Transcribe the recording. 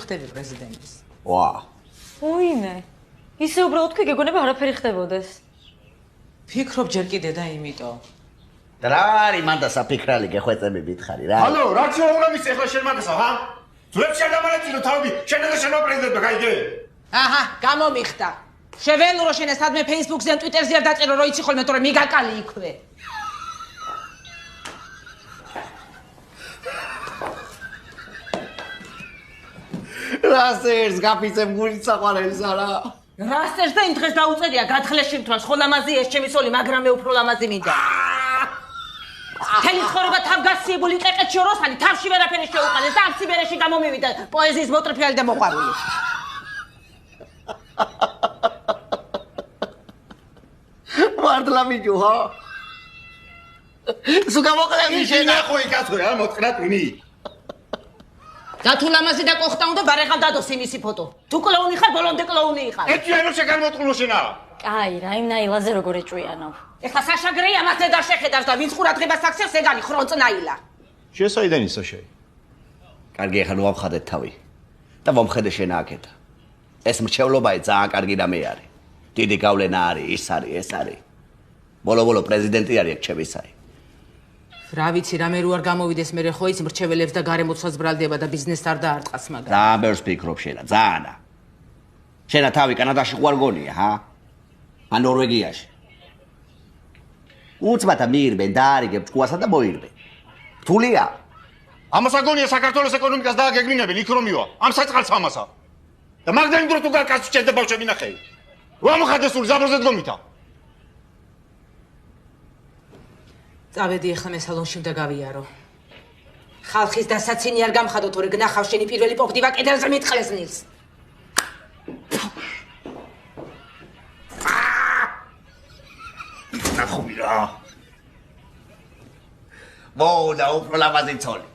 ხდები პრეზიდენტის. ვა. უინე. ისე უბრალოდ თქვი გეგონება არაფერი ხდებოდეს. ფიქრობ ჯერ კიდე და იმიტომ. და რა არის მან და საფიქრალი გეხვეწები მითხარი რა. ჰალო, რა თქმა უნდა მის ეხლა შენ მაგასა, ხა? ძვებს შეგამარეთინო თავი, შენ და შენო პრეზიდენტო, გაიგე? აჰა, გამომიხდა. შეველურო შენ ეს სადმე Facebook-ზე ან Twitter-ზე არ დაწერო, რომ იცი ხოლმე, თორე მიგაკალი იქვე. რასერს გაფიცებ გულით საყვარელს არა? რასერს და იმ დღეს დაუწერია გათხლეში მთვას, ხო ლამაზი ეს ჩემი სული, მაგრამ მე უფრო ლამაზი მინდა. თელი ცხოვრება თავგასიებული ყეყეთში როსანი, თავში ვერაფერი შეუყალეს და აქ სიბერეში გამომივიდა პოეზიის მოტრფიალი და მოყვარული. მართლა მიჯო, ხა? სულ გამოკლები შენ. ნახო იქაც რა მოწყრა twini. და თუ ლამაზი და კოხტა უნდა ბარეხან დადოს იმისი ფოტო. თუ კლოუნი ხარ, ბოლომდე კლოუნი იყარ. ეთი ანუ შეგამოტყულო შენა. კაი, რა იმ ნაილაზე როგორ ეჭვიანო. ეხლა საშაგრეი ამაზე და შეხედავს და ვინც ყურადღებას აქცევს ეგარი ხრონწნაილა. შესაიდან ისა შე. კარგი, ახლა ვამხადეთ თავი. და ვამხედე შენ აქეთა. ეს მრჩევლობაა ძალიან კარგი რამე არის. დიდი გავლენა არის, ის არის, ეს არის. ბოლო-ბოლო პრეზიდენტი არის აქ ჩემისაი. რა ვიცი, რამე რო არ გამოვიდეს მე ხო იცი მრჩეველებს და გარემოცვას ბრალდება და ბიზნესს არ დაარტყას მაგრამ. ძალიან ბევრს ფიქრობ შენა, ძალიან. შენა თავი კანადაში ყوار გონია, ჰა? ან ნორვეგიაში. უცბათა მიირბენ და არიგებ ჭკუასა და მოირბენ. რთულია. ამას აგონია საქართველოს ეკონომიკას დააგეგმინებენ, იქ რომ მივა. ამ საწყალს ამასა. და მაგდანი დრო თუ გარკაცი ჩერდა ბავშვები ნახე. ვამხადე სულ ზაბროზე დგომითა. წავედი ახლა მე სალონში უნდა გავიარო. ხალხის დასაცინი არ გამხადო, თორე გნახავ შენი პირველი პოპდივა კედელზე მიტყლეს ნილს. ნახობი რა. მოუდა უფრო ლამაზი ცოლი.